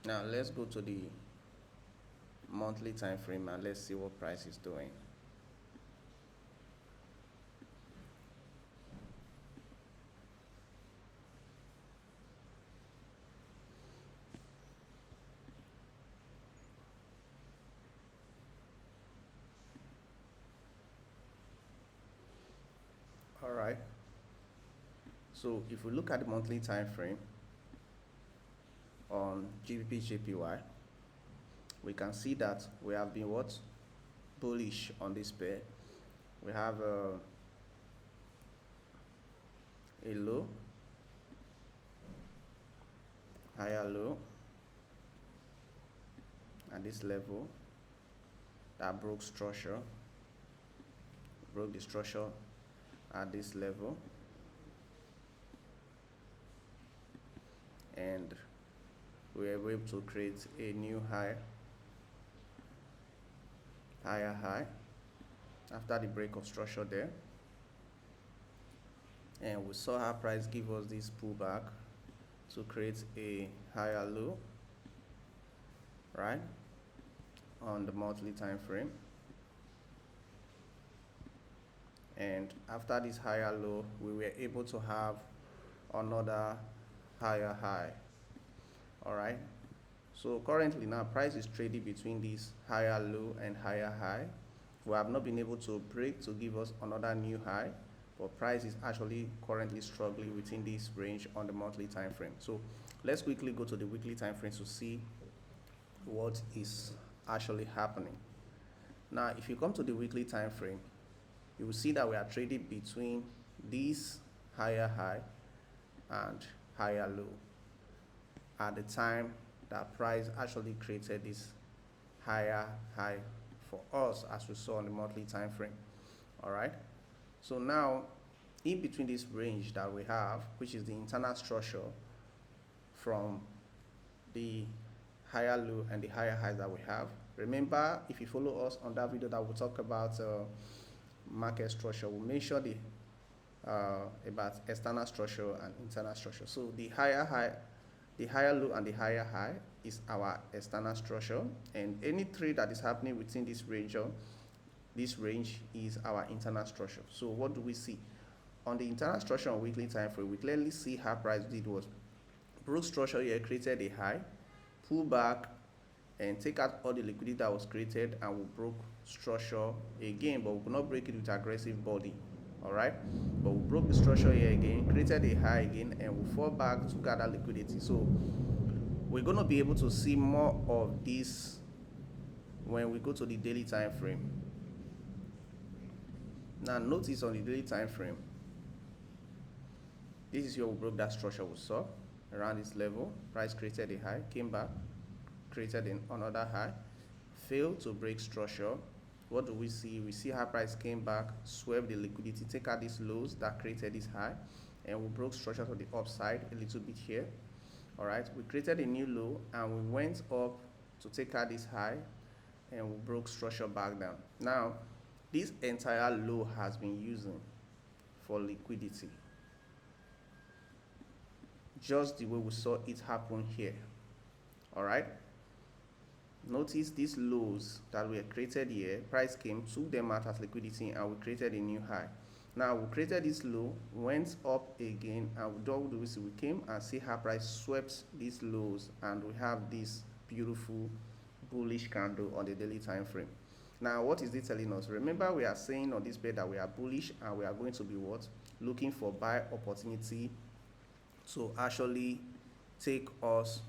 Now let's go to the monthly time frame and let's see what price is doing. All right. So if we look at the monthly time frame on GBPJPY, we can see that we have been what? Bullish on this pair. We have a low, higher low at this level that broke the structure at this level, and we were able to create a new higher high after the break of structure there, and we saw our price give us this pullback to create a higher low, right, on the monthly time frame. And after this higher low, we were able to have another higher high. All right, so currently now price is trading between this higher low and higher high. We have not been able to break to give us another new high, but price is actually currently struggling within this range on the monthly time frame. So let's quickly go to the weekly time frame to see what is actually happening. Now if you come to the weekly time frame, you will see that we are trading between this higher high and higher low at the time that price actually created this higher high for us, as we saw on the monthly time frame. All right, so now in between this range that we have, which is the internal structure from the higher low and the higher highs that we have. Remember, if you follow us on that video that we'll talk about market structure, we'll mention the about external structure and internal structure. So the higher low and the higher high is our external structure, and any trade that is happening within this range is our internal structure. So what do we see on the internal structure on weekly time frame? We clearly see how price did was broke structure here, created a high, pull back and take out all the liquidity that was created, and we broke structure again, but we could not break it with aggressive body. All right, but we broke the structure here again, created a high again, and we fall back to gather liquidity. So we're going to be able to see more of this when we go to the daily time frame. Now notice on the daily time frame, this is where we broke that structure we saw around this level. Price created a high, came back, created another high, failed to break structure. What do we see? We see how price came back, swept the liquidity, take out these lows that created this high, and we broke structure to the upside a little bit here. All right, we created a new low and we went up to take out this high, and we broke structure back down. Now this entire low has been using for liquidity, just the way we saw it happen here. All right, notice these lows that were created here, price came, took them out as liquidity, and we created a new high. Now we created this low, went up again, and what do we see? We came and see how price swept these lows, and we have this beautiful bullish candle on the daily time frame. Now what is it telling us? Remember, we are saying on this pair that we are bullish, and we are going to be what? Looking for buy opportunity to actually take us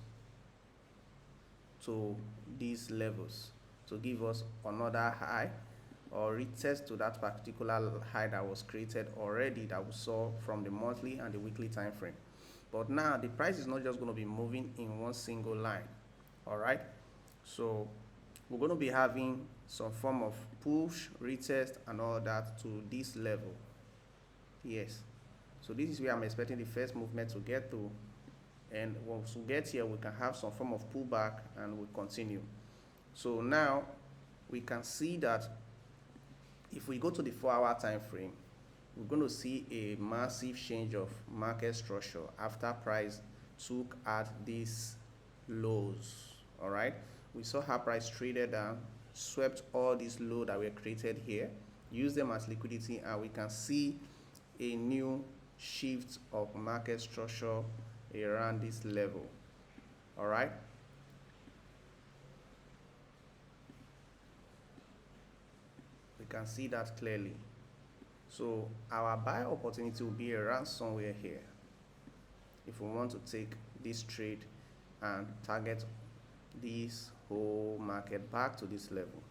to these levels, to give us another high or retest to that particular high that was created already, that we saw from the monthly and the weekly time frame. But now the price is not just going to be moving in one single line. All right, so we're going to be having some form of push, retest, and all that to this level. Yes, so this is where I'm expecting the first movement to get to, and once we get here, we can have some form of pullback and we'll continue. So now we can see that if we go to the 4-hour time frame, we're going to see a massive change of market structure after price took at these lows. All right, we saw how price traded down, swept all this low that were created here, use them as liquidity, and we can see a new shift of market structure around this level. All right, we can see that clearly. So our buy opportunity will be around somewhere here if we want to take this trade and target this whole market back to this level.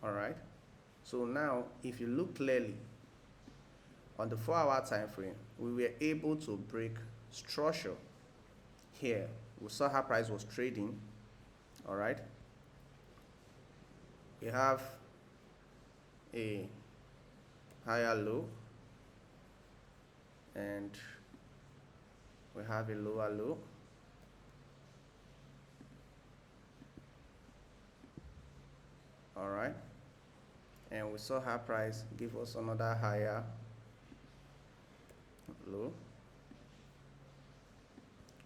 All right, so now if you look clearly on the 4-hour time frame, we were able to break structure here. We saw how price was trading. All right, we have a higher low and we have a lower low. All right, and we saw how price give us another higher low.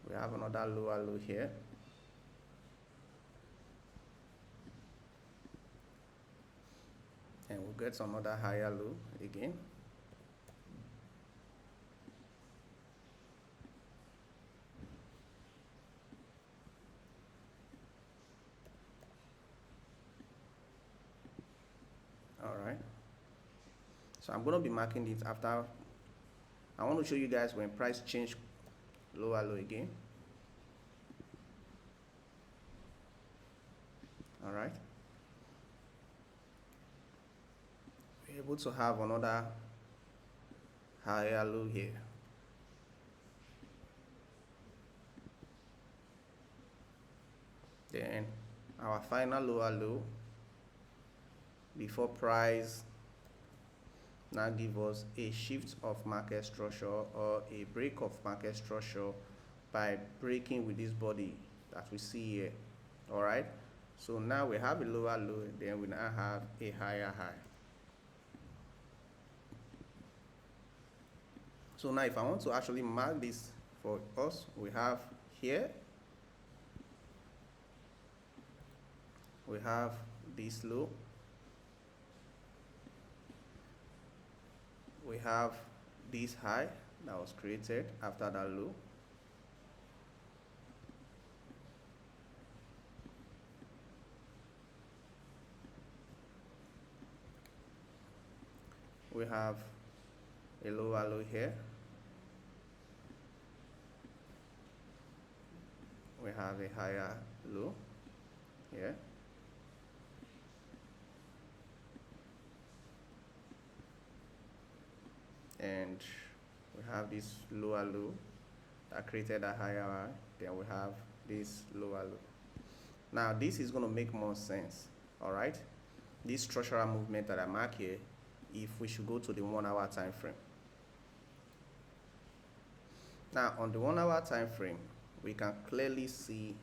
We have another lower low here. And we'll get another higher low again. All right, so I'm going to be marking it after. I want to show you guys when price change lower low again. All right, we're able to have another higher low here. Then our final lower low before price now give us a shift of market structure or a break of market structure by breaking with this body that we see here. All right, so now we have a lower low, then we now have a higher high. So now if I want to actually mark this for us, we have here, we have this low, we have this high that was created after that low, we have a lower low here, we have a higher low here, and we have this lower low that created a higher high, then we have this lower low. Now this is going to make more sense. All right, this structural movement that I mark here, if we should go to the 1-hour time frame. Now on the 1-hour time frame, we can clearly see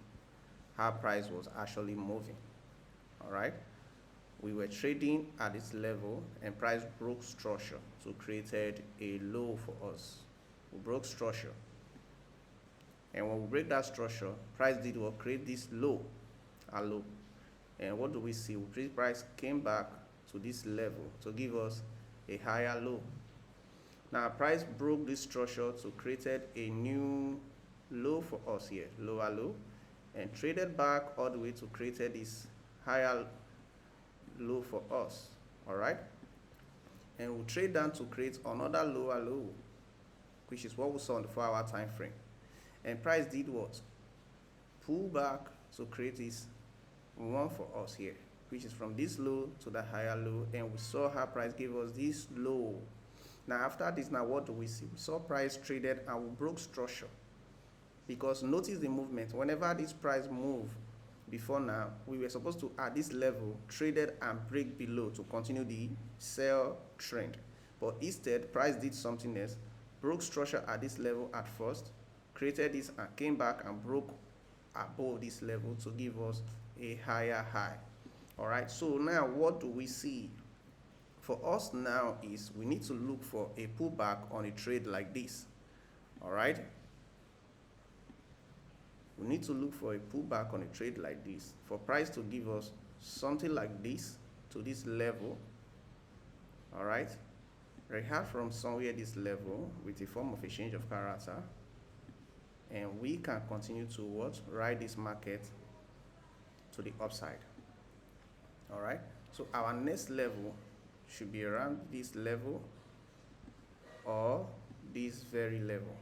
how price was actually moving. All right, we were trading at this level and price broke structure, so created a low for us. We broke structure, and when we break that structure, price did what? Create this low, a low. And what do we see? Price came back to this level to give us a higher low. Now price broke this structure to created a new low for us here, lower low, and traded back all the way to created this higher low for us. All right, and we'll trade down to create another lower low, which is what we saw on the 4-hour time frame. And price did what? Pull back to create this one for us here, which is from this low to the higher low, and we saw how price gave us this low. Now after this, now what do we see? We saw price traded and we broke structure, because notice the movement. Whenever this price move before now, we were supposed to at this level traded and break below to continue the sell trend, but instead price did something else, broke structure at this level at first, created this and came back and broke above this level to give us a higher high. All right, so now what do we see for us now is we need to look for a pullback on a trade like this. All right, we need to look for a pullback on a trade like this for price to give us something like this to this level. All right, react from somewhere this level with a form of a change of character, and we can continue to what, ride this market to the upside. All right, so our next level should be around this level or this very level.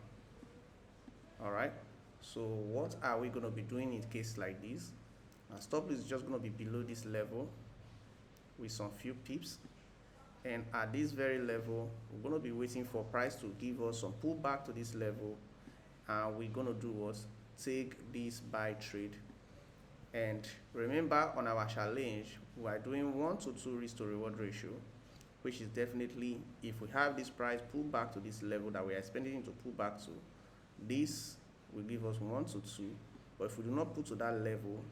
All right, so what are we going to be doing in case like this? Our stop is just going to be below this level with some few pips, and at this very level we're going to be waiting for price to give us some pullback to this level, and we're going to do what, take this buy trade. And remember, on our challenge we are doing 1 to 2 risk to reward ratio, which is definitely, if we have this price pull back to this level that we are expecting to pull back to, this will give us 1 to 2. But if we do not put to that level,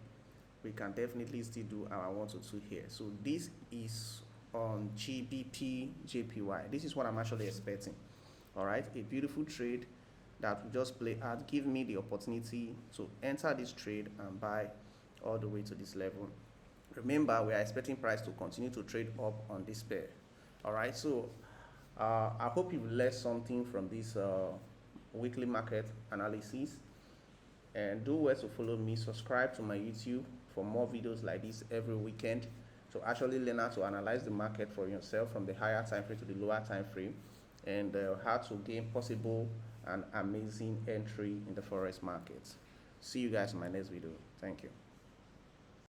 we can definitely still do our 1 to 2 here. So this is on GBPJPY. This is what I'm actually expecting. All right, a beautiful trade that will just play out, give me the opportunity to enter this trade and buy all the way to this level. Remember, we are expecting price to continue to trade up on this pair. All right, so I hope you've learned something from this weekly market analysis, and do well to follow me. Subscribe to my YouTube for more videos like this every weekend, to actually learn how to analyze the market for yourself from the higher time frame to the lower time frame, and how to gain possible and amazing entry in the forex market. See you guys in my next video. Thank you.